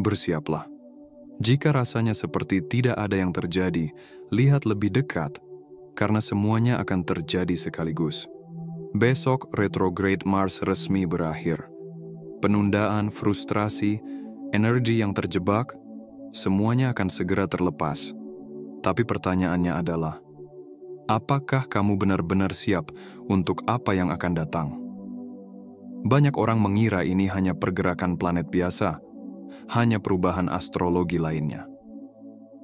bersiaplah. Jika rasanya seperti tidak ada yang terjadi, lihat lebih dekat, karena semuanya akan terjadi sekaligus. Besok retrograde Mars resmi berakhir. Penundaan, frustrasi, energi yang terjebak, semuanya akan segera terlepas. Tapi pertanyaannya adalah, apakah kamu benar-benar siap untuk apa yang akan datang? Banyak orang mengira ini hanya pergerakan planet biasa, hanya perubahan astrologi lainnya.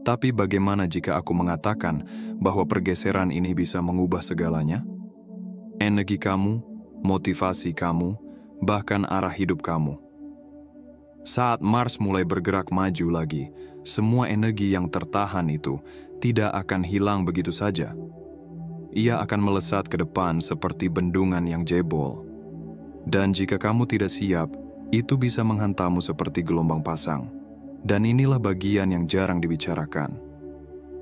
Tapi bagaimana jika aku mengatakan bahwa pergeseran ini bisa mengubah segalanya? Energi kamu, motivasi kamu, bahkan arah hidup kamu. Saat Mars mulai bergerak maju lagi, semua energi yang tertahan itu tidak akan hilang begitu saja. Ia akan melesat ke depan seperti bendungan yang jebol. Dan jika kamu tidak siap, itu bisa menghantammu seperti gelombang pasang. Dan inilah bagian yang jarang dibicarakan.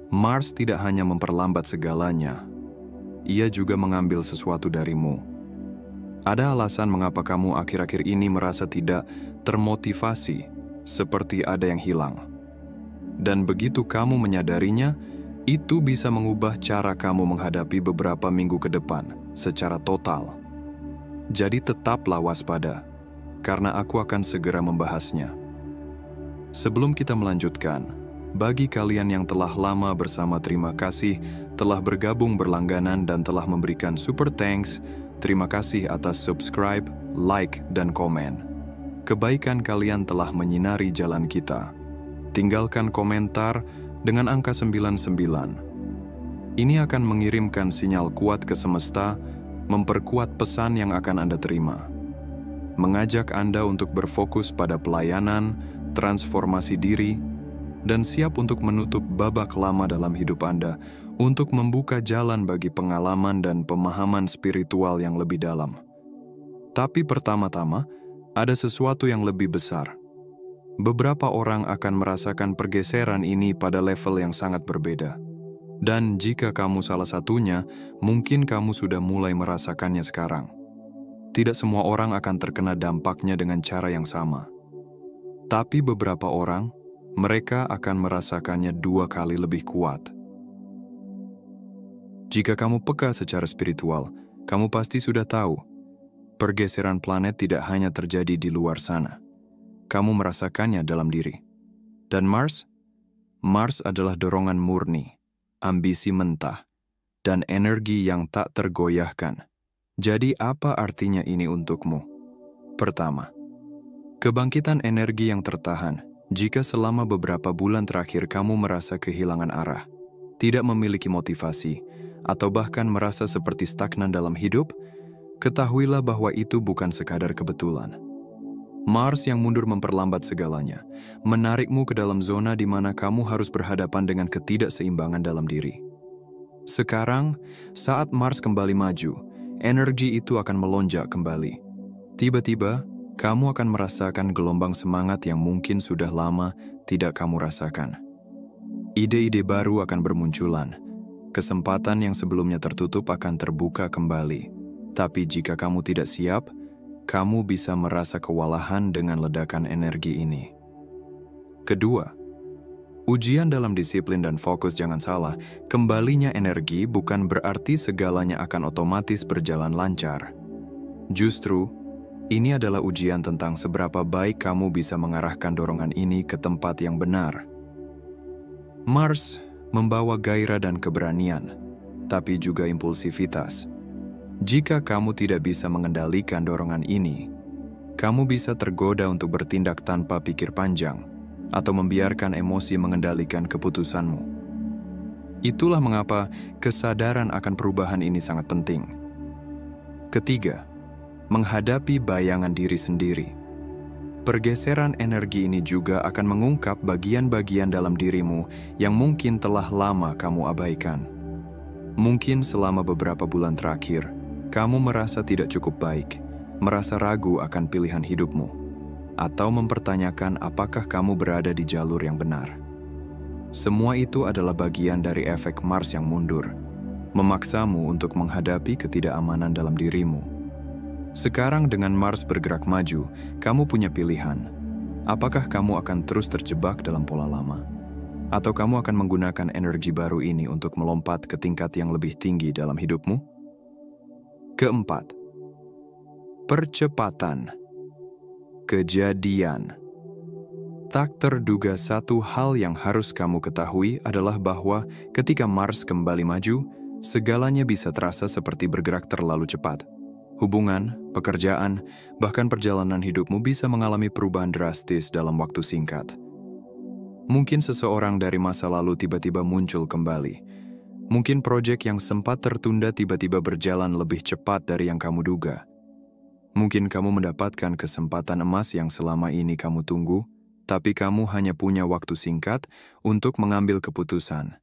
Mars tidak hanya memperlambat segalanya, ia juga mengambil sesuatu darimu. Ada alasan mengapa kamu akhir-akhir ini merasa tidak termotivasi, seperti ada yang hilang. Dan begitu kamu menyadarinya, itu bisa mengubah cara kamu menghadapi beberapa minggu ke depan secara total. Jadi tetaplah waspada, karena aku akan segera membahasnya. Sebelum kita melanjutkan, bagi kalian yang telah lama bersama, terima kasih telah bergabung berlangganan dan telah memberikan super thanks. Terima kasih atas subscribe, like, dan komen. Kebaikan kalian telah menyinari jalan kita. Tinggalkan komentar dengan angka 99. Ini akan mengirimkan sinyal kuat ke semesta, memperkuat pesan yang akan Anda terima. Mengajak Anda untuk berfokus pada pelayanan, transformasi diri, dan siap untuk menutup babak lama dalam hidup Anda untuk membuka jalan bagi pengalaman dan pemahaman spiritual yang lebih dalam. Tapi pertama-tama, ada sesuatu yang lebih besar. Beberapa orang akan merasakan pergeseran ini pada level yang sangat berbeda. Dan jika kamu salah satunya, mungkin kamu sudah mulai merasakannya sekarang. Tidak semua orang akan terkena dampaknya dengan cara yang sama. Tapi beberapa orang, mereka akan merasakannya 2 kali lebih kuat. Jika kamu peka secara spiritual, kamu pasti sudah tahu, pergeseran planet tidak hanya terjadi di luar sana. Kamu merasakannya dalam diri. Dan Mars adalah dorongan murni, ambisi mentah, dan energi yang tak tergoyahkan. Jadi apa artinya ini untukmu? Pertama, kebangkitan energi yang tertahan. Jika selama beberapa bulan terakhir kamu merasa kehilangan arah, tidak memiliki motivasi, atau bahkan merasa seperti stagnan dalam hidup, ketahuilah bahwa itu bukan sekadar kebetulan. Mars yang mundur memperlambat segalanya, menarikmu ke dalam zona di mana kamu harus berhadapan dengan ketidakseimbangan dalam diri. Sekarang, saat Mars kembali maju, energi itu akan melonjak kembali. Tiba-tiba, kamu akan merasakan gelombang semangat yang mungkin sudah lama tidak kamu rasakan. Ide-ide baru akan bermunculan. Kesempatan yang sebelumnya tertutup akan terbuka kembali. Tapi jika kamu tidak siap, kamu bisa merasa kewalahan dengan ledakan energi ini. Kedua, ujian dalam disiplin dan fokus. Jangan salah, kembalinya energi bukan berarti segalanya akan otomatis berjalan lancar. Justru, ini adalah ujian tentang seberapa baik kamu bisa mengarahkan dorongan ini ke tempat yang benar. Mars membawa gairah dan keberanian, tapi juga impulsivitas. Jika kamu tidak bisa mengendalikan dorongan ini, kamu bisa tergoda untuk bertindak tanpa pikir panjang atau membiarkan emosi mengendalikan keputusanmu. Itulah mengapa kesadaran akan perubahan ini sangat penting. Ketiga, menghadapi bayangan diri sendiri. Pergeseran energi ini juga akan mengungkap bagian-bagian dalam dirimu yang mungkin telah lama kamu abaikan. Mungkin selama beberapa bulan terakhir, kamu merasa tidak cukup baik, merasa ragu akan pilihan hidupmu, atau mempertanyakan apakah kamu berada di jalur yang benar. Semua itu adalah bagian dari efek Mars yang mundur, memaksamu untuk menghadapi ketidakamanan dalam dirimu. Sekarang dengan Mars bergerak maju, kamu punya pilihan. Apakah kamu akan terus terjebak dalam pola lama? Atau kamu akan menggunakan energi baru ini untuk melompat ke tingkat yang lebih tinggi dalam hidupmu? Keempat, percepatan. Kejadian. Tak terduga satu hal yang harus kamu ketahui adalah bahwa ketika Mars kembali maju, segalanya bisa terasa seperti bergerak terlalu cepat. Hubungan, pekerjaan, bahkan perjalanan hidupmu bisa mengalami perubahan drastis dalam waktu singkat. Mungkin seseorang dari masa lalu tiba-tiba muncul kembali. Mungkin proyek yang sempat tertunda tiba-tiba berjalan lebih cepat dari yang kamu duga. Mungkin kamu mendapatkan kesempatan emas yang selama ini kamu tunggu, tapi kamu hanya punya waktu singkat untuk mengambil keputusan.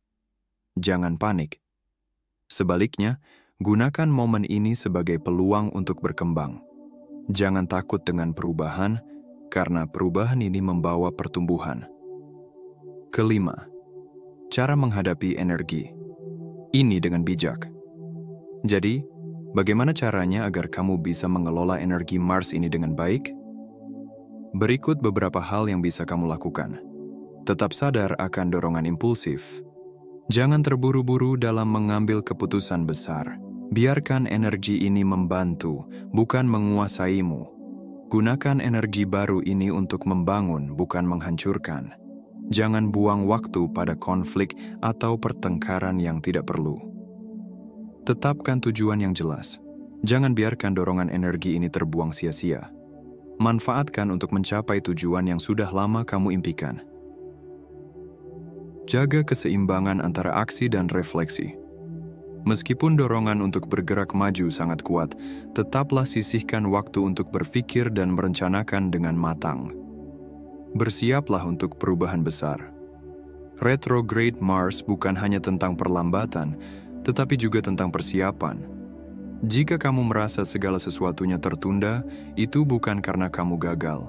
Jangan panik. Sebaliknya, gunakan momen ini sebagai peluang untuk berkembang. Jangan takut dengan perubahan, karena perubahan ini membawa pertumbuhan. Kelima, cara menghadapi energi. Ini dengan bijak. Jadi, bagaimana caranya agar kamu bisa mengelola energi Mars ini dengan baik? Berikut beberapa hal yang bisa kamu lakukan. Tetap sadar akan dorongan impulsif. Jangan terburu-buru dalam mengambil keputusan besar. Biarkan energi ini membantu, bukan menguasaimu. Gunakan energi baru ini untuk membangun, bukan menghancurkan. Jangan buang waktu pada konflik atau pertengkaran yang tidak perlu. Tetapkan tujuan yang jelas. Jangan biarkan dorongan energi ini terbuang sia-sia. Manfaatkan untuk mencapai tujuan yang sudah lama kamu impikan. Jaga keseimbangan antara aksi dan refleksi. Meskipun dorongan untuk bergerak maju sangat kuat, tetaplah sisihkan waktu untuk berpikir dan merencanakan dengan matang. Bersiaplah untuk perubahan besar. Retrograde Mars bukan hanya tentang perlambatan, tetapi juga tentang persiapan. Jika kamu merasa segala sesuatunya tertunda, itu bukan karena kamu gagal.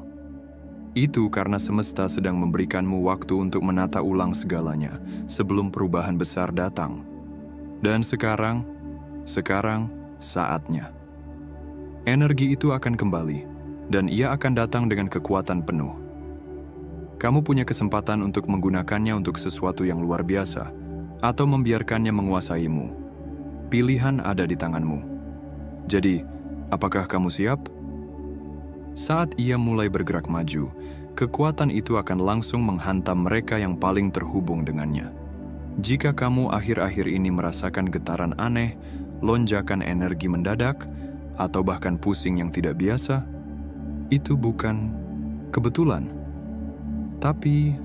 Itu karena semesta sedang memberikanmu waktu untuk menata ulang segalanya sebelum perubahan besar datang. Dan sekarang saatnya. Energi itu akan kembali, dan ia akan datang dengan kekuatan penuh. Kamu punya kesempatan untuk menggunakannya untuk sesuatu yang luar biasa, atau membiarkannya menguasaimu. Pilihan ada di tanganmu. Jadi, apakah kamu siap? Saat ia mulai bergerak maju, kekuatan itu akan langsung menghantam mereka yang paling terhubung dengannya. Jika kamu akhir-akhir ini merasakan getaran aneh, lonjakan energi mendadak, atau bahkan pusing yang tidak biasa, itu bukan kebetulan. Tapi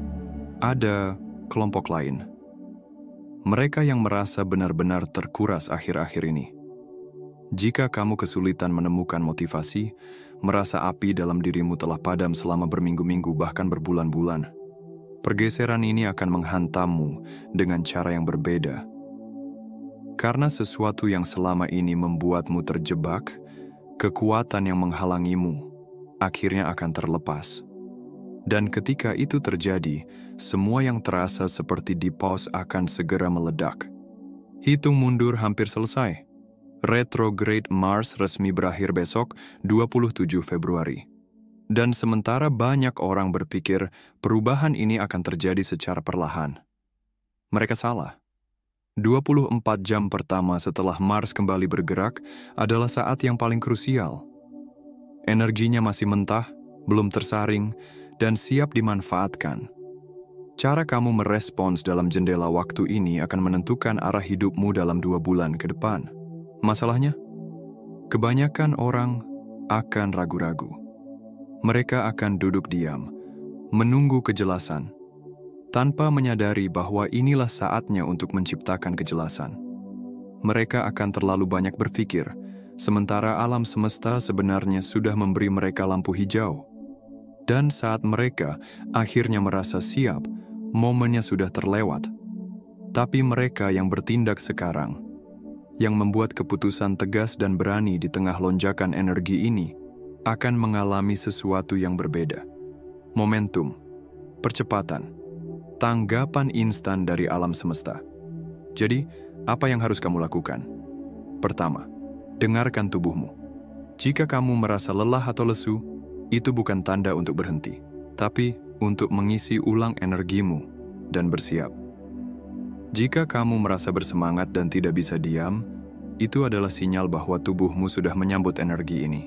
ada kelompok lain. Mereka yang merasa benar-benar terkuras akhir-akhir ini. Jika kamu kesulitan menemukan motivasi, merasa api dalam dirimu telah padam selama berminggu-minggu bahkan berbulan-bulan, pergeseran ini akan menghantammu dengan cara yang berbeda. Karena sesuatu yang selama ini membuatmu terjebak, kekuatan yang menghalangimu akhirnya akan terlepas. Dan ketika itu terjadi, semua yang terasa seperti di pause akan segera meledak. Hitung mundur hampir selesai. Retrograde Mars resmi berakhir besok, 27 Februari. Dan sementara banyak orang berpikir perubahan ini akan terjadi secara perlahan, mereka salah. 24 jam pertama setelah Mars kembali bergerak adalah saat yang paling krusial. Energinya masih mentah, belum tersaring, dan siap dimanfaatkan. Cara kamu merespons dalam jendela waktu ini akan menentukan arah hidupmu dalam 2 bulan ke depan. Masalahnya, kebanyakan orang akan ragu-ragu. Mereka akan duduk diam, menunggu kejelasan, tanpa menyadari bahwa inilah saatnya untuk menciptakan kejelasan. Mereka akan terlalu banyak berpikir, sementara alam semesta sebenarnya sudah memberi mereka lampu hijau. Dan saat mereka akhirnya merasa siap, momennya sudah terlewat. Tapi mereka yang bertindak sekarang, yang membuat keputusan tegas dan berani di tengah lonjakan energi ini, akan mengalami sesuatu yang berbeda. Momentum, percepatan, tanggapan instan dari alam semesta. Jadi, apa yang harus kamu lakukan? Pertama, dengarkan tubuhmu. Jika kamu merasa lelah atau lesu, itu bukan tanda untuk berhenti. tapi untuk mengisi ulang energimu dan bersiap. Jika kamu merasa bersemangat dan tidak bisa diam, itu adalah sinyal bahwa tubuhmu sudah menyambut energi ini.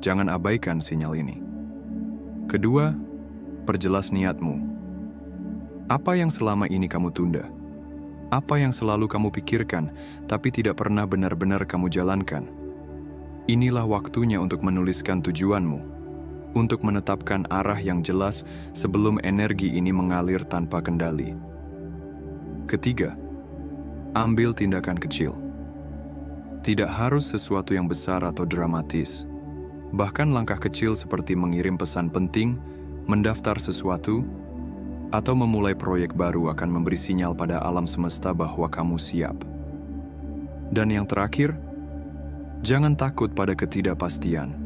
Jangan abaikan sinyal ini. Kedua, perjelas niatmu. Apa yang selama ini kamu tunda? Apa yang selalu kamu pikirkan, tapi tidak pernah benar-benar kamu jalankan? Inilah waktunya untuk menuliskan tujuanmu, untuk menetapkan arah yang jelas sebelum energi ini mengalir tanpa kendali. Ketiga, ambil tindakan kecil. Tidak harus sesuatu yang besar atau dramatis. Bahkan langkah kecil seperti mengirim pesan penting, mendaftar sesuatu, atau memulai proyek baru akan memberi sinyal pada alam semesta bahwa kamu siap. Dan yang terakhir, jangan takut pada ketidakpastian.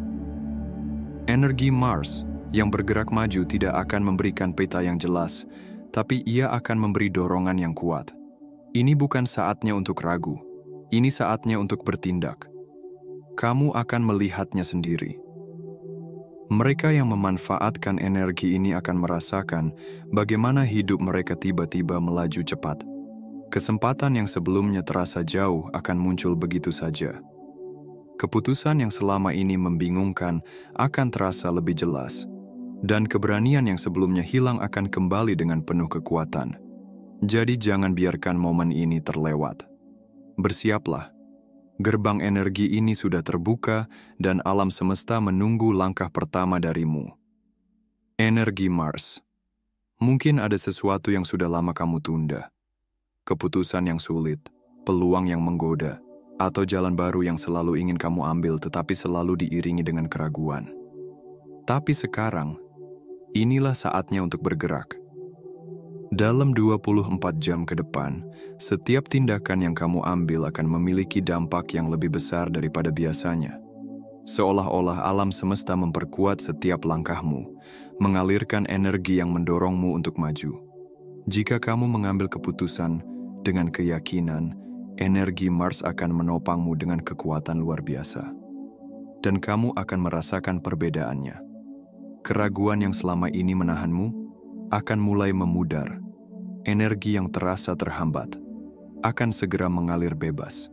Energi Mars yang bergerak maju tidak akan memberikan peta yang jelas, tapi ia akan memberi dorongan yang kuat. Ini bukan saatnya untuk ragu. Ini saatnya untuk bertindak. Kamu akan melihatnya sendiri. Mereka yang memanfaatkan energi ini akan merasakan bagaimana hidup mereka tiba-tiba melaju cepat. Kesempatan yang sebelumnya terasa jauh akan muncul begitu saja. Keputusan yang selama ini membingungkan akan terasa lebih jelas. Dan keberanian yang sebelumnya hilang akan kembali dengan penuh kekuatan. Jadi jangan biarkan momen ini terlewat. Bersiaplah. Gerbang energi ini sudah terbuka dan alam semesta menunggu langkah pertama darimu. Energi Mars. Mungkin ada sesuatu yang sudah lama kamu tunda. Keputusan yang sulit, peluang yang menggoda, atau jalan baru yang selalu ingin kamu ambil tetapi selalu diiringi dengan keraguan. Tapi sekarang, inilah saatnya untuk bergerak. Dalam 24 jam ke depan, setiap tindakan yang kamu ambil akan memiliki dampak yang lebih besar daripada biasanya. Seolah-olah alam semesta memperkuat setiap langkahmu, mengalirkan energi yang mendorongmu untuk maju. Jika kamu mengambil keputusan dengan keyakinan, energi Mars akan menopangmu dengan kekuatan luar biasa. Dan kamu akan merasakan perbedaannya. Keraguan yang selama ini menahanmu akan mulai memudar. Energi yang terasa terhambat akan segera mengalir bebas.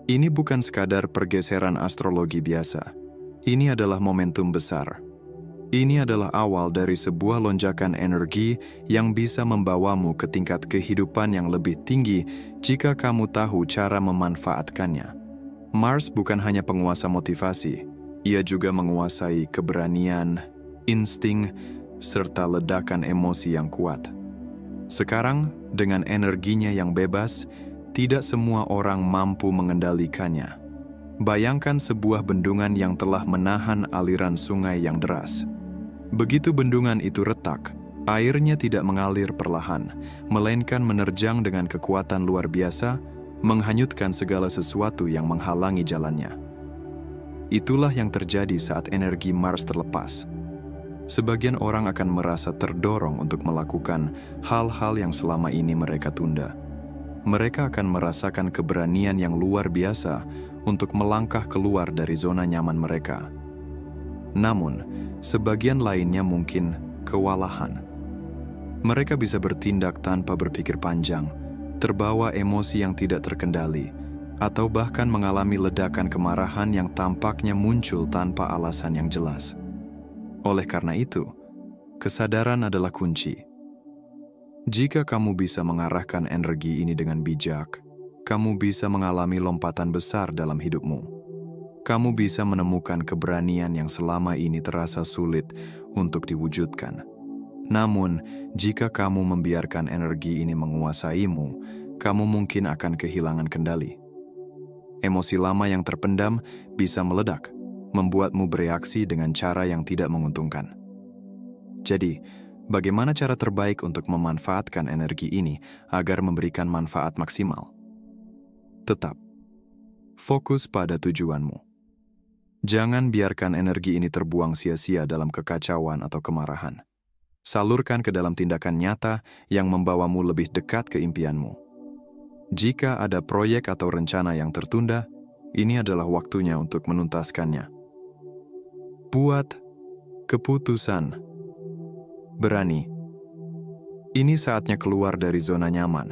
Ini bukan sekadar pergeseran astrologi biasa. Ini adalah momentum besar. Ini adalah awal dari sebuah lonjakan energi yang bisa membawamu ke tingkat kehidupan yang lebih tinggi jika kamu tahu cara memanfaatkannya. Mars bukan hanya penguasa motivasi, ia juga menguasai keberanian, insting, serta ledakan emosi yang kuat. Sekarang, dengan energinya yang bebas, tidak semua orang mampu mengendalikannya. Bayangkan sebuah bendungan yang telah menahan aliran sungai yang deras. Begitu bendungan itu retak, airnya tidak mengalir perlahan, melainkan menerjang dengan kekuatan luar biasa, menghanyutkan segala sesuatu yang menghalangi jalannya. Itulah yang terjadi saat energi Mars terlepas. Sebagian orang akan merasa terdorong untuk melakukan hal-hal yang selama ini mereka tunda. Mereka akan merasakan keberanian yang luar biasa untuk melangkah keluar dari zona nyaman mereka. Namun, sebagian lainnya mungkin kewalahan. Mereka bisa bertindak tanpa berpikir panjang, terbawa emosi yang tidak terkendali, atau bahkan mengalami ledakan kemarahan yang tampaknya muncul tanpa alasan yang jelas. Oleh karena itu, kesadaran adalah kunci. Jika kamu bisa mengarahkan energi ini dengan bijak, kamu bisa mengalami lompatan besar dalam hidupmu. Kamu bisa menemukan keberanian yang selama ini terasa sulit untuk diwujudkan. Namun, jika kamu membiarkan energi ini menguasaimu, kamu mungkin akan kehilangan kendali. Emosi lama yang terpendam bisa meledak, membuatmu bereaksi dengan cara yang tidak menguntungkan. Jadi, bagaimana cara terbaik untuk memanfaatkan energi ini agar memberikan manfaat maksimal? Tetap fokus pada tujuanmu. Jangan biarkan energi ini terbuang sia-sia dalam kekacauan atau kemarahan. Salurkan ke dalam tindakan nyata yang membawamu lebih dekat ke impianmu. Jika ada proyek atau rencana yang tertunda, ini adalah waktunya untuk menuntaskannya. Buat Keputusan. Berani. Ini saatnya keluar dari zona nyaman.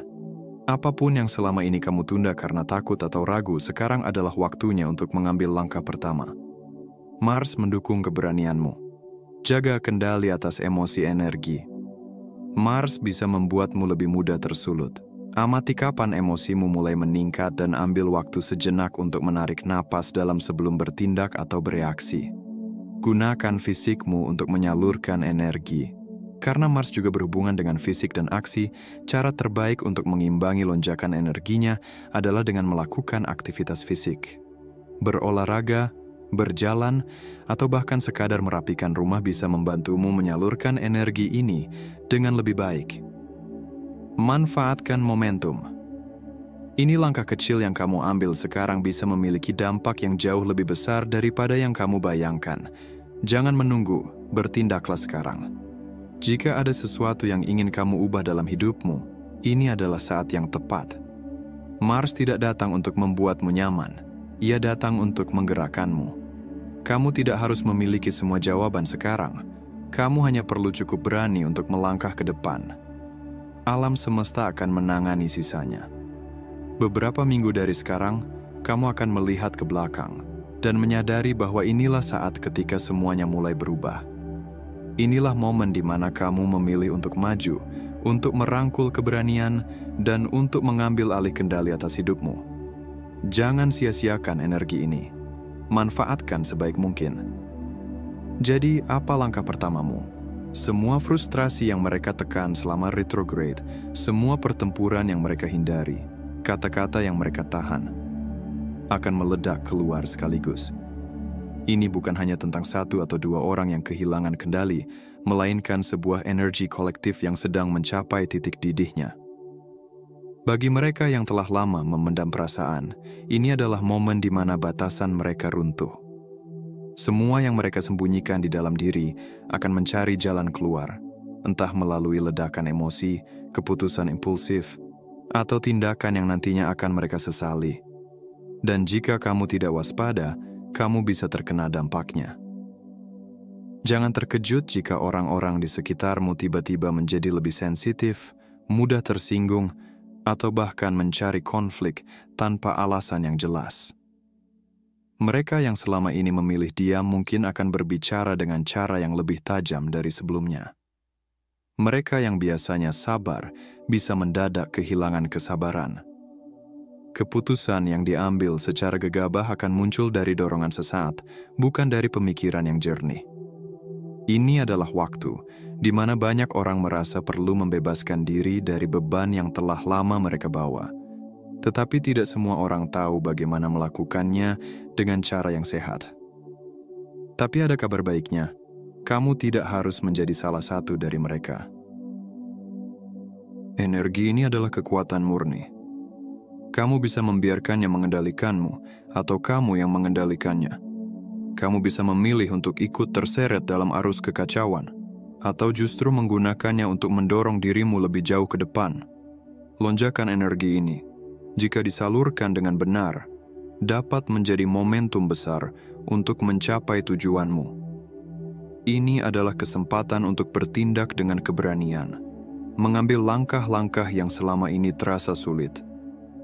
Apapun yang selama ini kamu tunda karena takut atau ragu, sekarang adalah waktunya untuk mengambil langkah pertama. Mars mendukung keberanianmu. Jaga kendali atas emosi energi. Mars bisa membuatmu lebih mudah tersulut. Amati kapan emosimu mulai meningkat dan ambil waktu sejenak untuk menarik napas dalam sebelum bertindak atau bereaksi. Gunakan fisikmu untuk menyalurkan energi. Karena Mars juga berhubungan dengan fisik dan aksi, cara terbaik untuk mengimbangi lonjakan energinya adalah dengan melakukan aktivitas fisik. Berolahraga, berjalan, atau bahkan sekadar merapikan rumah bisa membantumu menyalurkan energi ini dengan lebih baik. Manfaatkan momentum. Ini langkah kecil yang kamu ambil sekarang bisa memiliki dampak yang jauh lebih besar daripada yang kamu bayangkan. Jangan menunggu, bertindaklah sekarang. Jika ada sesuatu yang ingin kamu ubah dalam hidupmu, ini adalah saat yang tepat. Mars tidak datang untuk membuatmu nyaman, ia datang untuk menggerakkanmu. Kamu tidak harus memiliki semua jawaban sekarang. Kamu hanya perlu cukup berani untuk melangkah ke depan. Alam semesta akan menangani sisanya. Beberapa minggu dari sekarang, kamu akan melihat ke belakang dan menyadari bahwa inilah saat ketika semuanya mulai berubah. Inilah momen di mana kamu memilih untuk maju, untuk merangkul keberanian, dan untuk mengambil alih kendali atas hidupmu. Jangan sia-siakan energi ini. Manfaatkan sebaik mungkin. Jadi, apa langkah pertamamu? Semua frustrasi yang mereka tekan selama retrograde, semua pertempuran yang mereka hindari, kata-kata yang mereka tahan, akan meledak keluar sekaligus. Ini bukan hanya tentang satu atau dua orang yang kehilangan kendali, melainkan sebuah energi kolektif yang sedang mencapai titik didihnya. Bagi mereka yang telah lama memendam perasaan, ini adalah momen di mana batasan mereka runtuh. Semua yang mereka sembunyikan di dalam diri akan mencari jalan keluar, entah melalui ledakan emosi, keputusan impulsif, atau tindakan yang nantinya akan mereka sesali. Dan jika kamu tidak waspada, kamu bisa terkena dampaknya. Jangan terkejut jika orang-orang di sekitarmu tiba-tiba menjadi lebih sensitif, mudah tersinggung, atau bahkan mencari konflik tanpa alasan yang jelas. Mereka yang selama ini memilih diam mungkin akan berbicara dengan cara yang lebih tajam dari sebelumnya. Mereka yang biasanya sabar bisa mendadak kehilangan kesabaran. Keputusan yang diambil secara gegabah akan muncul dari dorongan sesaat, bukan dari pemikiran yang jernih. Ini adalah waktu di mana banyak orang merasa perlu membebaskan diri dari beban yang telah lama mereka bawa. Tetapi tidak semua orang tahu bagaimana melakukannya dengan cara yang sehat. Tapi ada kabar baiknya, kamu tidak harus menjadi salah satu dari mereka. Energi ini adalah kekuatan murni. Kamu bisa membiarkannya mengendalikanmu, atau kamu yang mengendalikannya. Kamu bisa memilih untuk ikut terseret dalam arus kekacauan, atau justru menggunakannya untuk mendorong dirimu lebih jauh ke depan. Lonjakan energi ini, jika disalurkan dengan benar, dapat menjadi momentum besar untuk mencapai tujuanmu. Ini adalah kesempatan untuk bertindak dengan keberanian, mengambil langkah-langkah yang selama ini terasa sulit,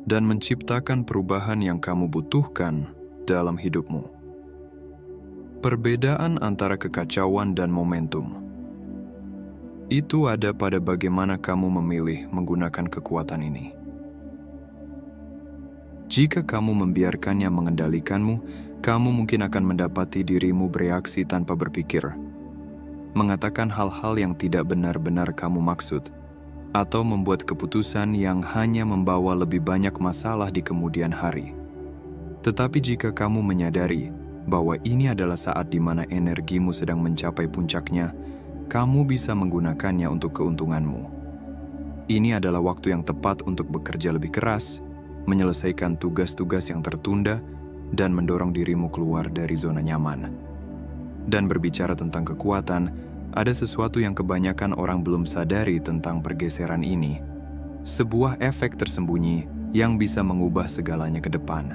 dan menciptakan perubahan yang kamu butuhkan dalam hidupmu. Perbedaan antara kekacauan dan momentum itu ada pada bagaimana kamu memilih menggunakan kekuatan ini. Jika kamu membiarkannya mengendalikanmu, kamu mungkin akan mendapati dirimu bereaksi tanpa berpikir, mengatakan hal-hal yang tidak benar-benar kamu maksud, atau membuat keputusan yang hanya membawa lebih banyak masalah di kemudian hari. Tetapi jika kamu menyadari bahwa ini adalah saat di mana energimu sedang mencapai puncaknya, kamu bisa menggunakannya untuk keuntunganmu. Ini adalah waktu yang tepat untuk bekerja lebih keras, menyelesaikan tugas-tugas yang tertunda, dan mendorong dirimu keluar dari zona nyaman. Dan berbicara tentang kekuatan, ada sesuatu yang kebanyakan orang belum sadari tentang pergeseran ini. Sebuah efek tersembunyi yang bisa mengubah segalanya ke depan.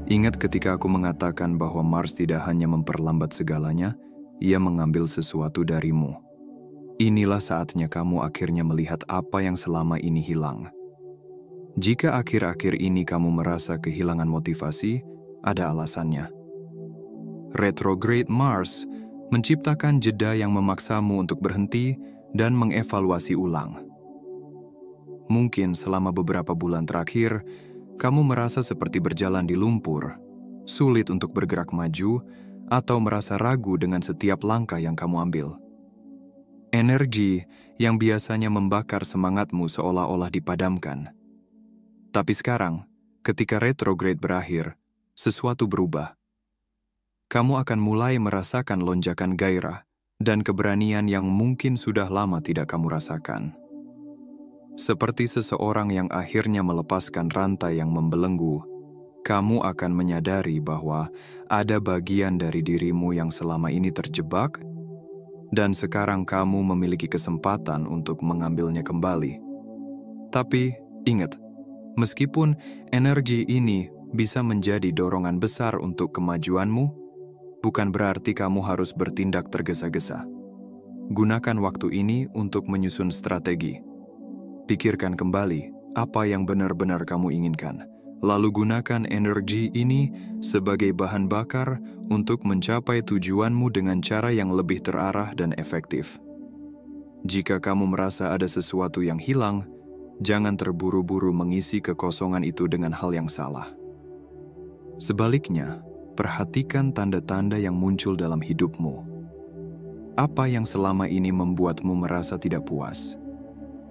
Ingat ketika aku mengatakan bahwa Mars tidak hanya memperlambat segalanya, ia mengambil sesuatu darimu. Inilah saatnya kamu akhirnya melihat apa yang selama ini hilang. Jika akhir-akhir ini kamu merasa kehilangan motivasi, ada alasannya. Retrograde Mars menciptakan jeda yang memaksamu untuk berhenti dan mengevaluasi ulang. Mungkin selama beberapa bulan terakhir, kamu merasa seperti berjalan di lumpur, sulit untuk bergerak maju, atau merasa ragu dengan setiap langkah yang kamu ambil. Energi yang biasanya membakar semangatmu seolah-olah dipadamkan. Tapi sekarang, ketika retrograde berakhir, sesuatu berubah. Kamu akan mulai merasakan lonjakan gairah dan keberanian yang mungkin sudah lama tidak kamu rasakan. Seperti seseorang yang akhirnya melepaskan rantai yang membelenggu, kamu akan menyadari bahwa ada bagian dari dirimu yang selama ini terjebak, dan sekarang kamu memiliki kesempatan untuk mengambilnya kembali. Tapi, ingat, meskipun energi ini bisa menjadi dorongan besar untuk kemajuanmu, bukan berarti kamu harus bertindak tergesa-gesa. Gunakan waktu ini untuk menyusun strategi. Pikirkan kembali apa yang benar-benar kamu inginkan, lalu gunakan energi ini sebagai bahan bakar untuk mencapai tujuanmu dengan cara yang lebih terarah dan efektif. Jika kamu merasa ada sesuatu yang hilang, jangan terburu-buru mengisi kekosongan itu dengan hal yang salah. Sebaliknya, perhatikan tanda-tanda yang muncul dalam hidupmu. Apa yang selama ini membuatmu merasa tidak puas?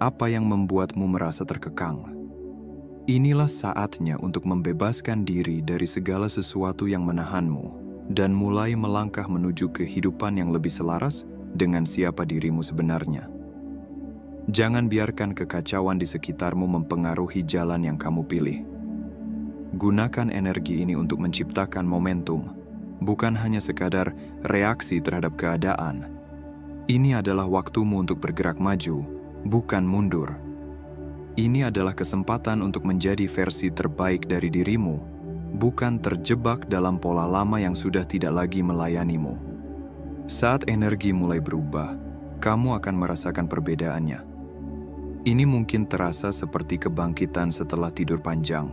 Apa yang membuatmu merasa terkekang? Inilah saatnya untuk membebaskan diri dari segala sesuatu yang menahanmu dan mulai melangkah menuju kehidupan yang lebih selaras dengan siapa dirimu sebenarnya. Jangan biarkan kekacauan di sekitarmu mempengaruhi jalan yang kamu pilih. Gunakan energi ini untuk menciptakan momentum, bukan hanya sekadar reaksi terhadap keadaan. Ini adalah waktumu untuk bergerak maju, bukan mundur. Ini adalah kesempatan untuk menjadi versi terbaik dari dirimu, bukan terjebak dalam pola lama yang sudah tidak lagi melayanimu. Saat energi mulai berubah, kamu akan merasakan perbedaannya. Ini mungkin terasa seperti kebangkitan setelah tidur panjang,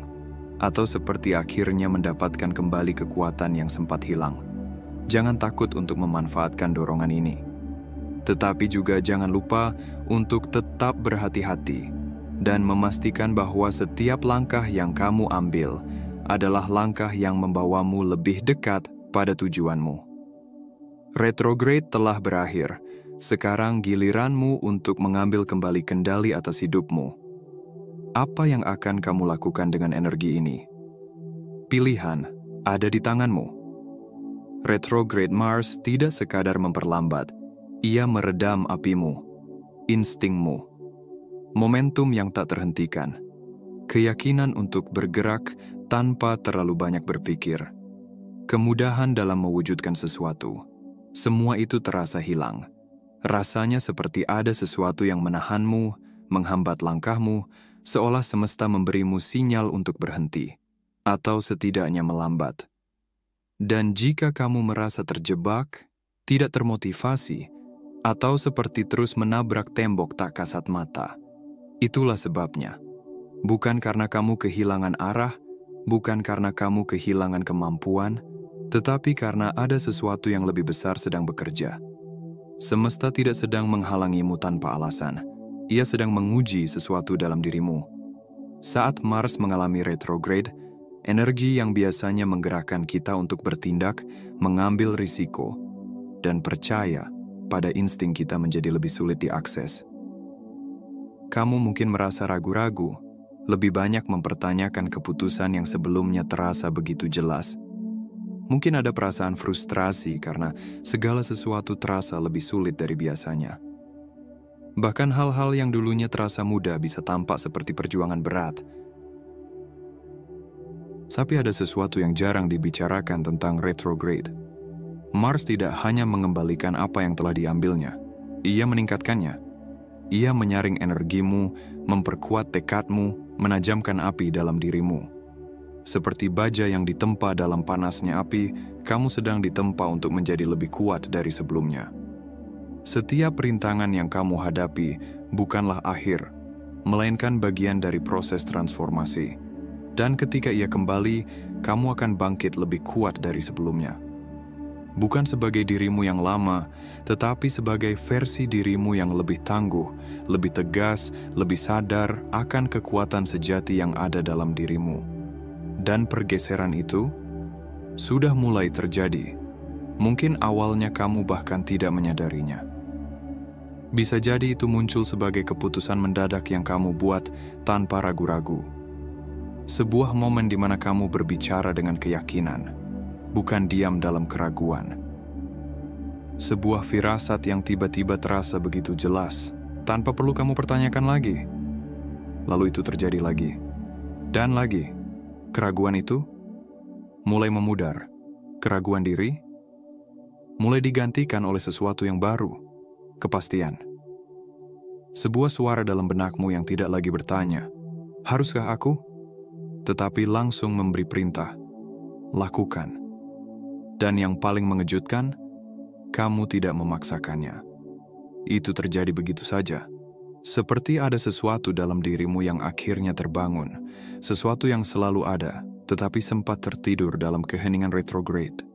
atau seperti akhirnya mendapatkan kembali kekuatan yang sempat hilang. Jangan takut untuk memanfaatkan dorongan ini. Tetapi juga jangan lupa untuk tetap berhati-hati dan memastikan bahwa setiap langkah yang kamu ambil adalah langkah yang membawamu lebih dekat pada tujuanmu. Retrograde telah berakhir. Sekarang giliranmu untuk mengambil kembali kendali atas hidupmu. Apa yang akan kamu lakukan dengan energi ini? Pilihan ada di tanganmu. Retrograde Mars tidak sekadar memperlambat, ia meredam apimu, instingmu, momentum yang tak terhentikan, keyakinan untuk bergerak tanpa terlalu banyak berpikir, kemudahan dalam mewujudkan sesuatu. Semua itu terasa hilang. Rasanya seperti ada sesuatu yang menahanmu, menghambat langkahmu, seolah semesta memberimu sinyal untuk berhenti, atau setidaknya melambat. Dan jika kamu merasa terjebak, tidak termotivasi, atau seperti terus menabrak tembok tak kasat mata, itulah sebabnya. Bukan karena kamu kehilangan arah, bukan karena kamu kehilangan kemampuan, tetapi karena ada sesuatu yang lebih besar sedang bekerja. Semesta tidak sedang menghalangimu tanpa alasan. Ia sedang menguji sesuatu dalam dirimu. Saat Mars mengalami retrograde, energi yang biasanya menggerakkan kita untuk bertindak, mengambil risiko, dan percaya pada insting kita menjadi lebih sulit diakses. Kamu mungkin merasa ragu-ragu, lebih banyak mempertanyakan keputusan yang sebelumnya terasa begitu jelas. Mungkin ada perasaan frustrasi karena segala sesuatu terasa lebih sulit dari biasanya. Bahkan hal-hal yang dulunya terasa mudah bisa tampak seperti perjuangan berat. Tapi ada sesuatu yang jarang dibicarakan tentang retrograde. Mars tidak hanya mengembalikan apa yang telah diambilnya, ia meningkatkannya. Ia menyaring energimu, memperkuat tekadmu, menajamkan api dalam dirimu. Seperti baja yang ditempa dalam panasnya api, kamu sedang ditempa untuk menjadi lebih kuat dari sebelumnya. Setiap rintangan yang kamu hadapi bukanlah akhir, melainkan bagian dari proses transformasi. Dan ketika ia kembali, kamu akan bangkit lebih kuat dari sebelumnya. Bukan sebagai dirimu yang lama, tetapi sebagai versi dirimu yang lebih tangguh, lebih tegas, lebih sadar akan kekuatan sejati yang ada dalam dirimu. Dan pergeseran itu sudah mulai terjadi. Mungkin awalnya kamu bahkan tidak menyadarinya. Bisa jadi itu muncul sebagai keputusan mendadak yang kamu buat tanpa ragu-ragu. Sebuah momen di mana kamu berbicara dengan keyakinan, bukan diam dalam keraguan. Sebuah firasat yang tiba-tiba terasa begitu jelas, tanpa perlu kamu pertanyakan lagi. Lalu itu terjadi lagi. Dan lagi. Keraguan itu mulai memudar. Keraguan diri mulai digantikan oleh sesuatu yang baru. Kepastian. Sebuah suara dalam benakmu yang tidak lagi bertanya, "Haruskah aku?" Tetapi langsung memberi perintah, "Lakukan." Dan yang paling mengejutkan, kamu tidak memaksakannya. Itu terjadi begitu saja. Seperti ada sesuatu dalam dirimu yang akhirnya terbangun, sesuatu yang selalu ada, tetapi sempat tertidur dalam keheningan retrograde.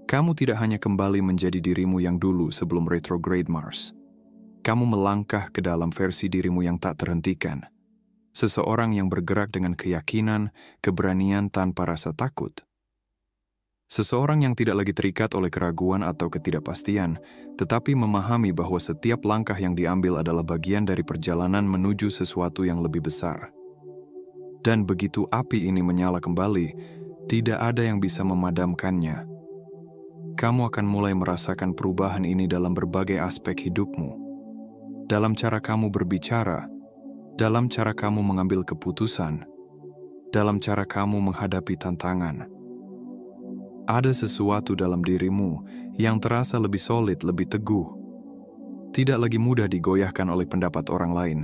Kamu tidak hanya kembali menjadi dirimu yang dulu sebelum retrograde Mars. Kamu melangkah ke dalam versi dirimu yang tak terhentikan. Seseorang yang bergerak dengan keyakinan, keberanian tanpa rasa takut. Seseorang yang tidak lagi terikat oleh keraguan atau ketidakpastian, tetapi memahami bahwa setiap langkah yang diambil adalah bagian dari perjalanan menuju sesuatu yang lebih besar. Dan begitu api ini menyala kembali, tidak ada yang bisa memadamkannya. Kamu akan mulai merasakan perubahan ini dalam berbagai aspek hidupmu. Dalam cara kamu berbicara, dalam cara kamu mengambil keputusan, dalam cara kamu menghadapi tantangan. Ada sesuatu dalam dirimu yang terasa lebih solid, lebih teguh. Tidak lagi mudah digoyahkan oleh pendapat orang lain,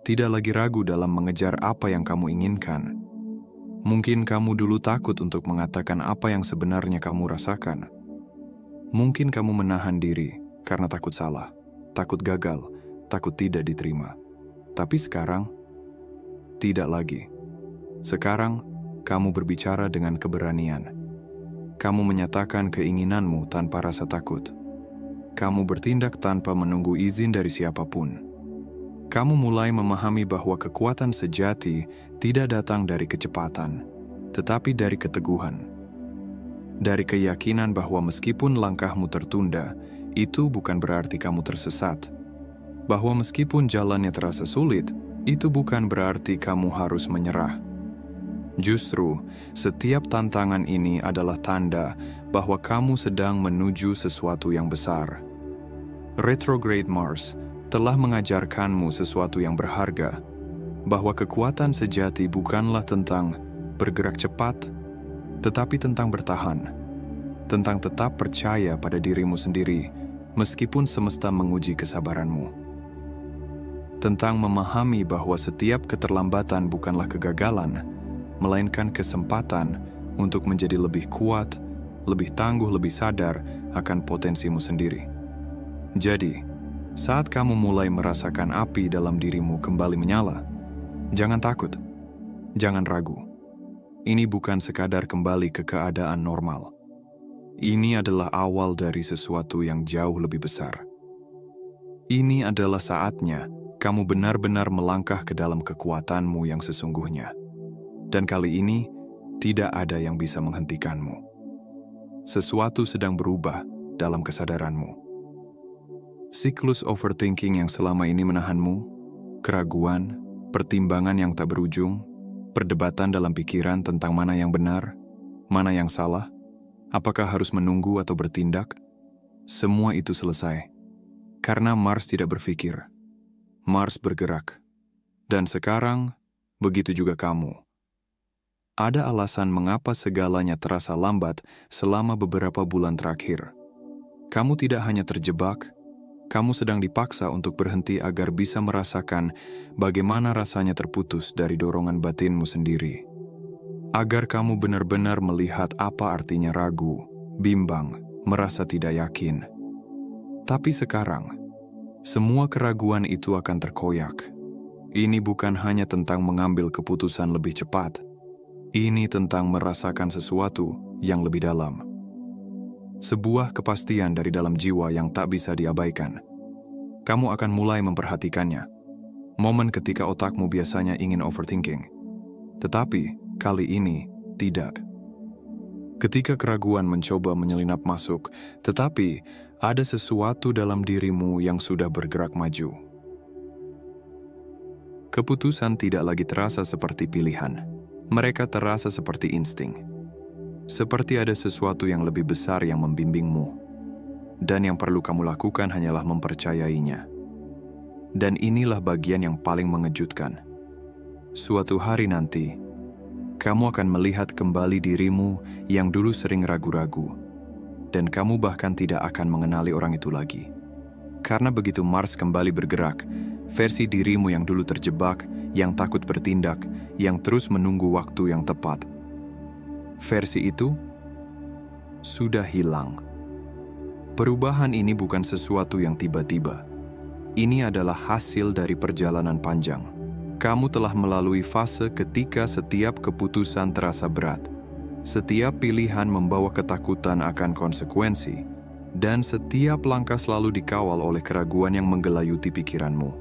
tidak lagi ragu dalam mengejar apa yang kamu inginkan. Mungkin kamu dulu takut untuk mengatakan apa yang sebenarnya kamu rasakan. Mungkin kamu menahan diri karena takut salah, takut gagal, takut tidak diterima. Tapi sekarang, tidak lagi. Sekarang, kamu berbicara dengan keberanian. Kamu menyatakan keinginanmu tanpa rasa takut. Kamu bertindak tanpa menunggu izin dari siapapun. Kamu mulai memahami bahwa kekuatan sejati tidak datang dari kecepatan, tetapi dari keteguhan. Dari keyakinan bahwa meskipun langkahmu tertunda, itu bukan berarti kamu tersesat. Bahwa meskipun jalannya terasa sulit, itu bukan berarti kamu harus menyerah. Justru, setiap tantangan ini adalah tanda bahwa kamu sedang menuju sesuatu yang besar. Retrograde Mars telah mengajarkanmu sesuatu yang berharga, bahwa kekuatan sejati bukanlah tentang bergerak cepat, tetapi tentang bertahan, tentang tetap percaya pada dirimu sendiri, meskipun semesta menguji kesabaranmu. Tentang memahami bahwa setiap keterlambatan bukanlah kegagalan, melainkan kesempatan untuk menjadi lebih kuat, lebih tangguh, lebih sadar akan potensimu sendiri. Jadi, saat kamu mulai merasakan api dalam dirimu kembali menyala, jangan takut, jangan ragu. Ini bukan sekadar kembali ke keadaan normal. Ini adalah awal dari sesuatu yang jauh lebih besar. Ini adalah saatnya kamu benar-benar melangkah ke dalam kekuatanmu yang sesungguhnya. Dan kali ini, tidak ada yang bisa menghentikanmu. Sesuatu sedang berubah dalam kesadaranmu. Siklus overthinking yang selama ini menahanmu, keraguan, pertimbangan yang tak berujung, perdebatan dalam pikiran tentang mana yang benar, mana yang salah, apakah harus menunggu atau bertindak, semua itu selesai. Karena Mars tidak berpikir, Mars bergerak. Dan sekarang, begitu juga kamu. Ada alasan mengapa segalanya terasa lambat selama beberapa bulan terakhir. Kamu tidak hanya terjebak, kamu sedang dipaksa untuk berhenti agar bisa merasakan bagaimana rasanya terputus dari dorongan batinmu sendiri. agar kamu benar-benar melihat apa artinya ragu, bimbang, merasa tidak yakin. Tapi sekarang, semua keraguan itu akan terkoyak. Ini bukan hanya tentang mengambil keputusan lebih cepat. Ini tentang merasakan sesuatu yang lebih dalam. Sebuah kepastian dari dalam jiwa yang tak bisa diabaikan. Kamu akan mulai memperhatikannya. Momen ketika otakmu biasanya ingin overthinking. Tetapi, kali ini tidak. Ketika keraguan mencoba menyelinap masuk, tetapi ada sesuatu dalam dirimu yang sudah bergerak maju. Keputusan tidak lagi terasa seperti pilihan. Mereka terasa seperti insting. Seperti ada sesuatu yang lebih besar yang membimbingmu. Dan yang perlu kamu lakukan hanyalah mempercayainya. Dan inilah bagian yang paling mengejutkan. Suatu hari nanti, kamu akan melihat kembali dirimu yang dulu sering ragu-ragu. Dan kamu bahkan tidak akan mengenali orang itu lagi. Karena begitu Mars kembali bergerak, versi dirimu yang dulu terjebak, yang takut bertindak, yang terus menunggu waktu yang tepat, versi itu sudah hilang. Perubahan ini bukan sesuatu yang tiba-tiba. Ini adalah hasil dari perjalanan panjang. Kamu telah melalui fase ketika setiap keputusan terasa berat. Setiap pilihan membawa ketakutan akan konsekuensi, dan setiap langkah selalu dikawal oleh keraguan yang menggelayuti pikiranmu.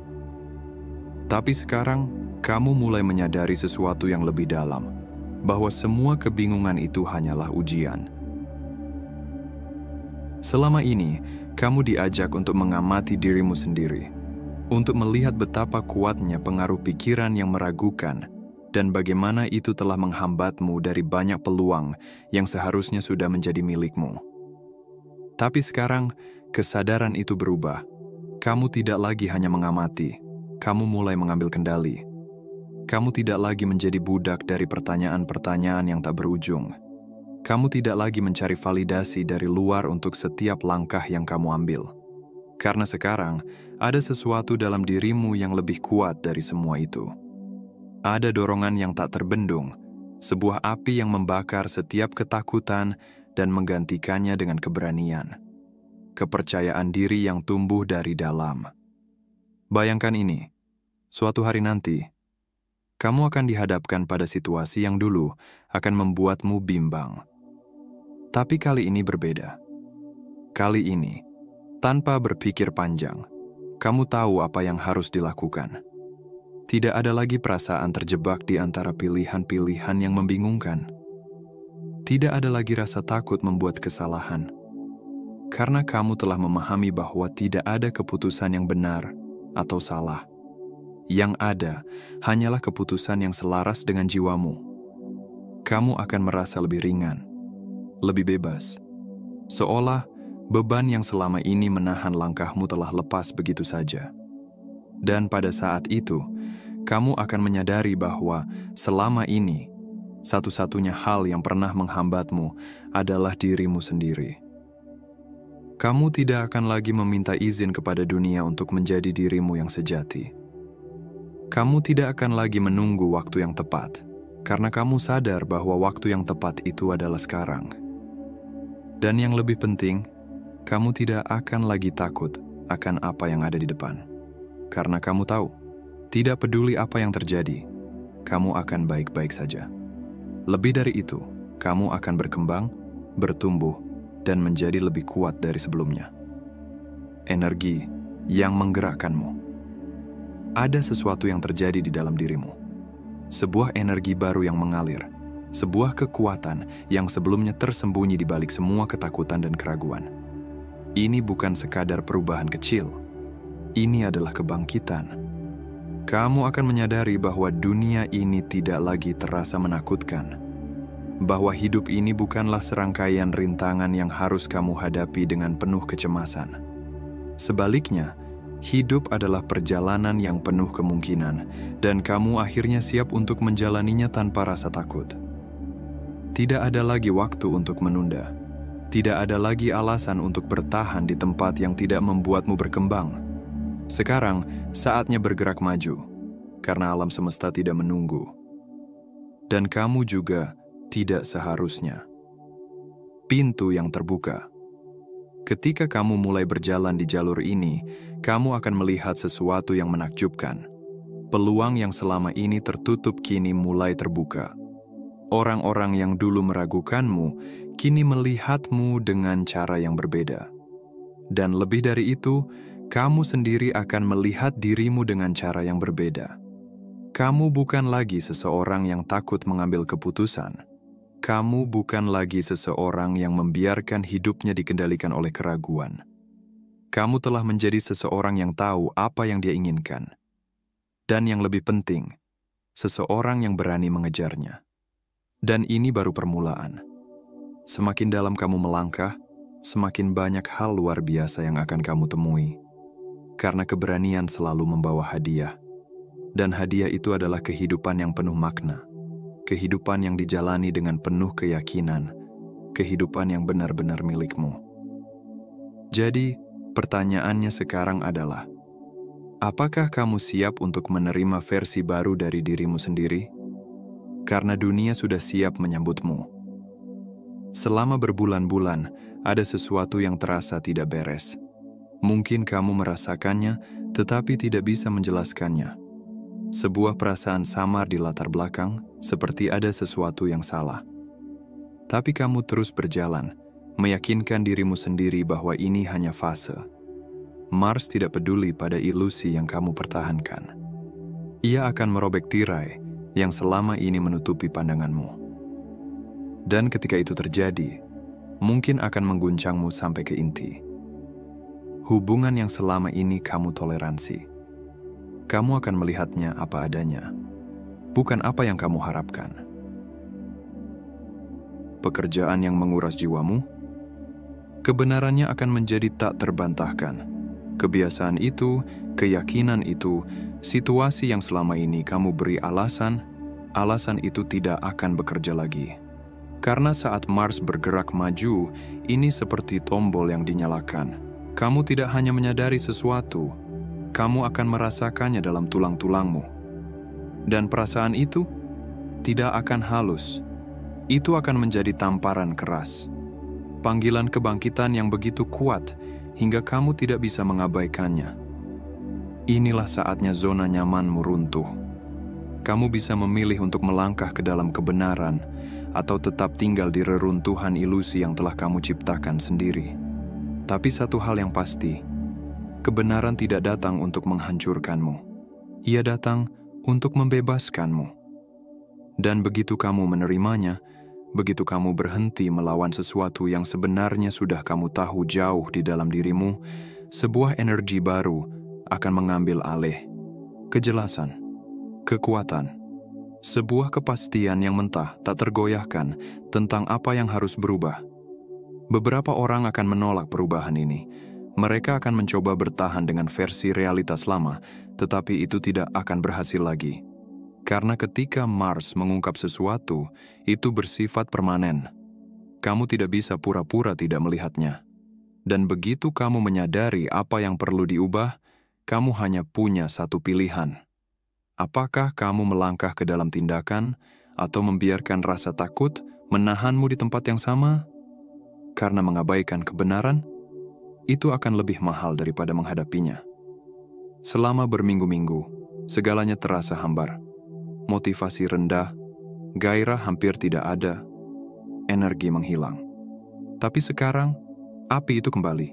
Tapi sekarang, kamu mulai menyadari sesuatu yang lebih dalam, bahwa semua kebingungan itu hanyalah ujian. Selama ini, kamu diajak untuk mengamati dirimu sendiri, untuk melihat betapa kuatnya pengaruh pikiran yang meragukan dan bagaimana itu telah menghambatmu dari banyak peluang yang seharusnya sudah menjadi milikmu. Tapi sekarang, kesadaran itu berubah. Kamu tidak lagi hanya mengamati, kamu mulai mengambil kendali. Kamu tidak lagi menjadi budak dari pertanyaan-pertanyaan yang tak berujung. Kamu tidak lagi mencari validasi dari luar untuk setiap langkah yang kamu ambil. Karena sekarang, ada sesuatu dalam dirimu yang lebih kuat dari semua itu. Ada dorongan yang tak terbendung, sebuah api yang membakar setiap ketakutan dan menggantikannya dengan keberanian. Kepercayaan diri yang tumbuh dari dalam. Bayangkan ini, suatu hari nanti, kamu akan dihadapkan pada situasi yang dulu akan membuatmu bimbang. Tapi kali ini berbeda. Kali ini, tanpa berpikir panjang, kamu tahu apa yang harus dilakukan. Tidak ada lagi perasaan terjebak di antara pilihan-pilihan yang membingungkan. Tidak ada lagi rasa takut membuat kesalahan. Karena kamu telah memahami bahwa tidak ada keputusan yang benar atau salah. Yang ada hanyalah keputusan yang selaras dengan jiwamu. Kamu akan merasa lebih ringan, lebih bebas. Seolah beban yang selama ini menahan langkahmu telah lepas begitu saja. Dan pada saat itu, kamu akan menyadari bahwa selama ini, satu-satunya hal yang pernah menghambatmu adalah dirimu sendiri. Kamu tidak akan lagi meminta izin kepada dunia untuk menjadi dirimu yang sejati. Kamu tidak akan lagi menunggu waktu yang tepat, karena kamu sadar bahwa waktu yang tepat itu adalah sekarang. Dan yang lebih penting, kamu tidak akan lagi takut akan apa yang ada di depan. Karena kamu tahu, tidak peduli apa yang terjadi, kamu akan baik-baik saja. Lebih dari itu, kamu akan berkembang, bertumbuh, dan menjadi lebih kuat dari sebelumnya. Energi yang menggerakkanmu. Ada sesuatu yang terjadi di dalam dirimu. Sebuah energi baru yang mengalir. Sebuah kekuatan yang sebelumnya tersembunyi di balik semua ketakutan dan keraguan. Ini bukan sekadar perubahan kecil. Ini adalah kebangkitan. Kamu akan menyadari bahwa dunia ini tidak lagi terasa menakutkan. Bahwa hidup ini bukanlah serangkaian rintangan yang harus kamu hadapi dengan penuh kecemasan. Sebaliknya, hidup adalah perjalanan yang penuh kemungkinan, dan kamu akhirnya siap untuk menjalaninya tanpa rasa takut. Tidak ada lagi waktu untuk menunda. Tidak ada lagi alasan untuk bertahan di tempat yang tidak membuatmu berkembang. Sekarang, saatnya bergerak maju, karena alam semesta tidak menunggu. Dan kamu juga tidak seharusnya. Pintu yang terbuka. Ketika kamu mulai berjalan di jalur ini, kamu akan melihat sesuatu yang menakjubkan. Peluang yang selama ini tertutup kini mulai terbuka. Orang-orang yang dulu meragukanmu, kini melihatmu dengan cara yang berbeda. Dan lebih dari itu, kamu sendiri akan melihat dirimu dengan cara yang berbeda. Kamu bukan lagi seseorang yang takut mengambil keputusan. Kamu bukan lagi seseorang yang membiarkan hidupnya dikendalikan oleh keraguan. Kamu telah menjadi seseorang yang tahu apa yang dia inginkan. Dan yang lebih penting, seseorang yang berani mengejarnya. Dan ini baru permulaan. Semakin dalam kamu melangkah, semakin banyak hal luar biasa yang akan kamu temui. Karena keberanian selalu membawa hadiah. Dan hadiah itu adalah kehidupan yang penuh makna. Kehidupan yang dijalani dengan penuh keyakinan. Kehidupan yang benar-benar milikmu. Jadi, pertanyaannya sekarang adalah, apakah kamu siap untuk menerima versi baru dari dirimu sendiri? Karena dunia sudah siap menyambutmu. Selama berbulan-bulan, ada sesuatu yang terasa tidak beres. Mungkin kamu merasakannya, tetapi tidak bisa menjelaskannya. Sebuah perasaan samar di latar belakang, seperti ada sesuatu yang salah. Tapi kamu terus berjalan, meyakinkan dirimu sendiri bahwa ini hanya fase. Mars tidak peduli pada ilusi yang kamu pertahankan. Ia akan merobek tirai yang selama ini menutupi pandanganmu. Dan ketika itu terjadi, mungkin akan mengguncangmu sampai ke inti. Hubungan yang selama ini kamu toleransi. Kamu akan melihatnya apa adanya, bukan apa yang kamu harapkan. Pekerjaan yang menguras jiwamu, kebenarannya akan menjadi tak terbantahkan. Kebiasaan itu, keyakinan itu, situasi yang selama ini kamu beri alasan itu tidak akan bekerja lagi. Karena saat Mars bergerak maju, ini seperti tombol yang dinyalakan. Kamu tidak hanya menyadari sesuatu, kamu akan merasakannya dalam tulang-tulangmu. Dan perasaan itu tidak akan halus. Itu akan menjadi tamparan keras. Panggilan kebangkitan yang begitu kuat hingga kamu tidak bisa mengabaikannya. Inilah saatnya zona nyamanmu runtuh. Kamu bisa memilih untuk melangkah ke dalam kebenaran atau tetap tinggal di reruntuhan ilusi yang telah kamu ciptakan sendiri. Tapi satu hal yang pasti, kebenaran tidak datang untuk menghancurkanmu. Ia datang untuk membebaskanmu. Dan begitu kamu menerimanya, begitu kamu berhenti melawan sesuatu yang sebenarnya sudah kamu tahu jauh di dalam dirimu, sebuah energi baru akan mengambil alih. Kejelasan, kekuatan, sebuah kepastian yang mentah tak tergoyahkan tentang apa yang harus berubah. Beberapa orang akan menolak perubahan ini. Mereka akan mencoba bertahan dengan versi realitas lama, tetapi itu tidak akan berhasil lagi. Karena ketika Mars mengungkap sesuatu, itu bersifat permanen. Kamu tidak bisa pura-pura tidak melihatnya. Dan begitu kamu menyadari apa yang perlu diubah, kamu hanya punya satu pilihan. Apakah kamu melangkah ke dalam tindakan, atau membiarkan rasa takut menahanmu di tempat yang sama? Karena mengabaikan kebenaran, itu akan lebih mahal daripada menghadapinya. Selama berminggu-minggu, segalanya terasa hambar. Motivasi rendah, gairah hampir tidak ada, energi menghilang. Tapi sekarang, api itu kembali.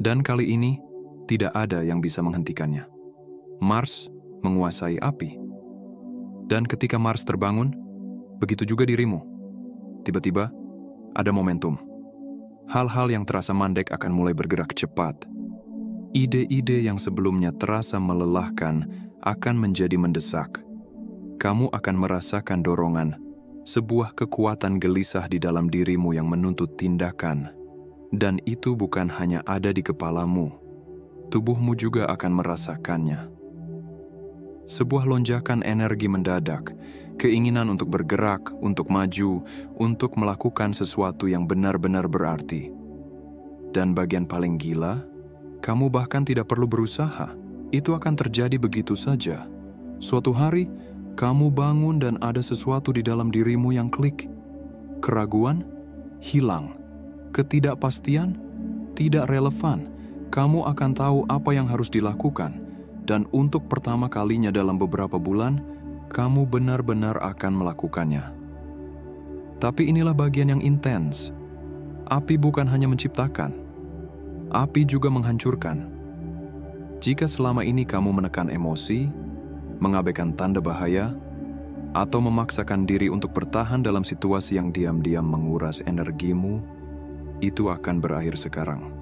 Dan kali ini, tidak ada yang bisa menghentikannya. Mars menguasai api. Dan ketika Mars terbangun, begitu juga dirimu. Tiba-tiba, ada momentum. Hal-hal yang terasa mandek akan mulai bergerak cepat. Ide-ide yang sebelumnya terasa melelahkan akan menjadi mendesak. Kamu akan merasakan dorongan, sebuah kekuatan gelisah di dalam dirimu yang menuntut tindakan. Dan itu bukan hanya ada di kepalamu, tubuhmu juga akan merasakannya. Sebuah lonjakan energi mendadak, keinginan untuk bergerak, untuk maju, untuk melakukan sesuatu yang benar-benar berarti. Dan bagian paling gila, kamu bahkan tidak perlu berusaha. Itu akan terjadi begitu saja. Suatu hari, Kamu bangun dan ada sesuatu di dalam dirimu yang klik. Keraguan hilang. Ketidakpastian tidak relevan. Kamu akan tahu apa yang harus dilakukan. Dan untuk pertama kalinya dalam beberapa bulan, kamu benar-benar akan melakukannya. Tapi inilah bagian yang intens. Api bukan hanya menciptakan. Api juga menghancurkan. Jika selama ini kamu menekan emosi, mengabaikan tanda bahaya, atau memaksakan diri untuk bertahan dalam situasi yang diam-diam menguras energimu, itu akan berakhir sekarang.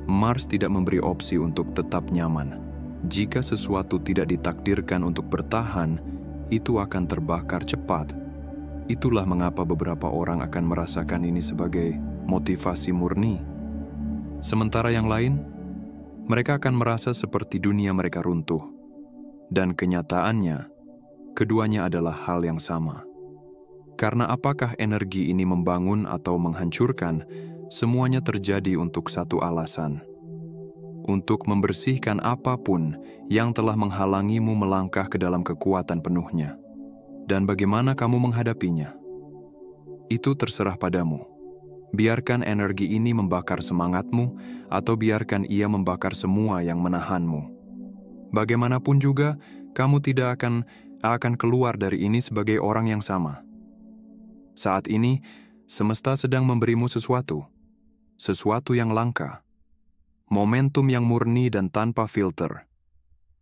Mars tidak memberi opsi untuk tetap nyaman. Jika sesuatu tidak ditakdirkan untuk bertahan, itu akan terbakar cepat. Itulah mengapa beberapa orang akan merasakan ini sebagai motivasi murni. Sementara yang lain, mereka akan merasa seperti dunia mereka runtuh. Dan kenyataannya, keduanya adalah hal yang sama. Karena apakah energi ini membangun atau menghancurkan, semuanya terjadi untuk satu alasan. Untuk membersihkan apapun yang telah menghalangimu melangkah ke dalam kekuatan penuhnya. Dan bagaimana kamu menghadapinya? Itu terserah padamu. Biarkan energi ini membakar semangatmu, atau biarkan ia membakar semua yang menahanmu. Bagaimanapun juga, kamu tidak akan keluar dari ini sebagai orang yang sama. Saat ini, semesta sedang memberimu sesuatu yang langka, momentum yang murni dan tanpa filter.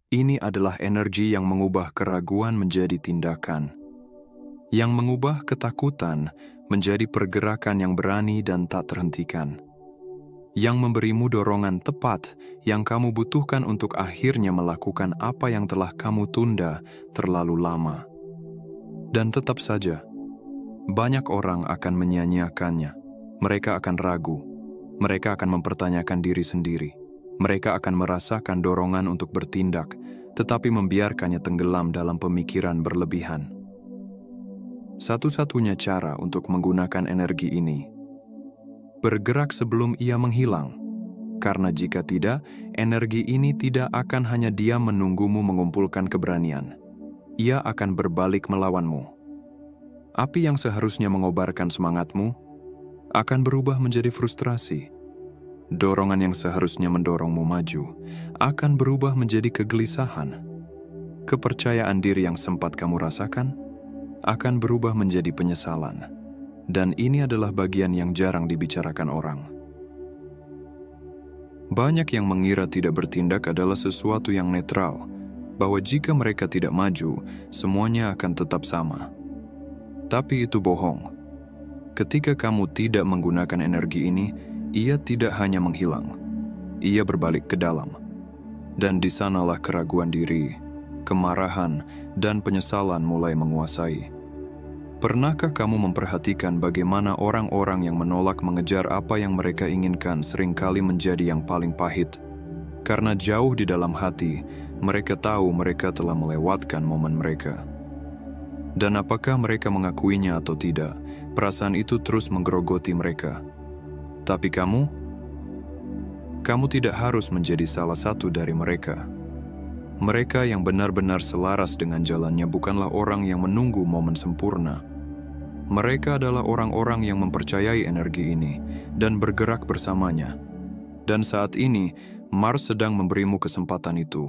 Ini adalah energi yang mengubah keraguan menjadi tindakan, yang mengubah ketakutan menjadi pergerakan yang berani dan tak terhentikan, yang memberimu dorongan tepat yang kamu butuhkan untuk akhirnya melakukan apa yang telah kamu tunda terlalu lama. Dan tetap saja, banyak orang akan menyia-nyiakannya. Mereka akan ragu. Mereka akan mempertanyakan diri sendiri. Mereka akan merasakan dorongan untuk bertindak, tetapi membiarkannya tenggelam dalam pemikiran berlebihan. Satu-satunya cara untuk menggunakan energi ini, bergerak sebelum ia menghilang. Karena jika tidak, energi ini tidak akan hanya diam menunggumu mengumpulkan keberanian. Ia akan berbalik melawanmu. Api yang seharusnya mengobarkan semangatmu akan berubah menjadi frustrasi. Dorongan yang seharusnya mendorongmu maju akan berubah menjadi kegelisahan. Kepercayaan diri yang sempat kamu rasakan akan berubah menjadi penyesalan. Dan ini adalah bagian yang jarang dibicarakan orang. Banyak yang mengira tidak bertindak adalah sesuatu yang netral, bahwa jika mereka tidak maju, semuanya akan tetap sama. Tapi itu bohong. Ketika kamu tidak menggunakan energi ini, ia tidak hanya menghilang, ia berbalik ke dalam. Dan di sanalah keraguan diri, kemarahan, dan penyesalan mulai menguasai. Pernahkah kamu memperhatikan bagaimana orang-orang yang menolak mengejar apa yang mereka inginkan seringkali menjadi yang paling pahit? Karena jauh di dalam hati, mereka tahu mereka telah melewatkan momen mereka. Dan apakah mereka mengakuinya atau tidak, perasaan itu terus menggerogoti mereka. Tapi kamu tidak harus menjadi salah satu dari mereka. Mereka yang benar-benar selaras dengan jalannya bukanlah orang yang menunggu momen sempurna. Mereka adalah orang-orang yang mempercayai energi ini dan bergerak bersamanya. Dan saat ini, Mars sedang memberimu kesempatan itu.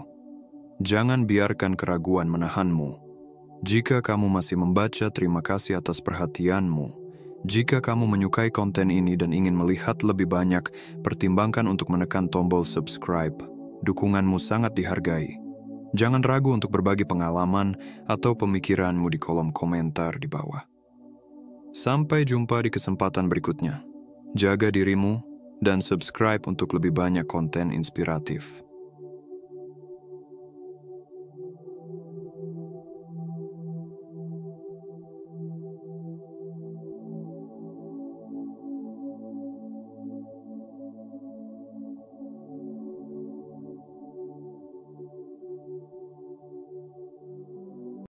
Jangan biarkan keraguan menahanmu. Jika kamu masih membaca, terima kasih atas perhatianmu. Jika kamu menyukai konten ini dan ingin melihat lebih banyak, pertimbangkan untuk menekan tombol subscribe. Dukunganmu sangat dihargai. Jangan ragu untuk berbagi pengalaman atau pemikiranmu di kolom komentar di bawah. Sampai jumpa di kesempatan berikutnya. Jaga dirimu dan subscribe untuk lebih banyak konten inspiratif.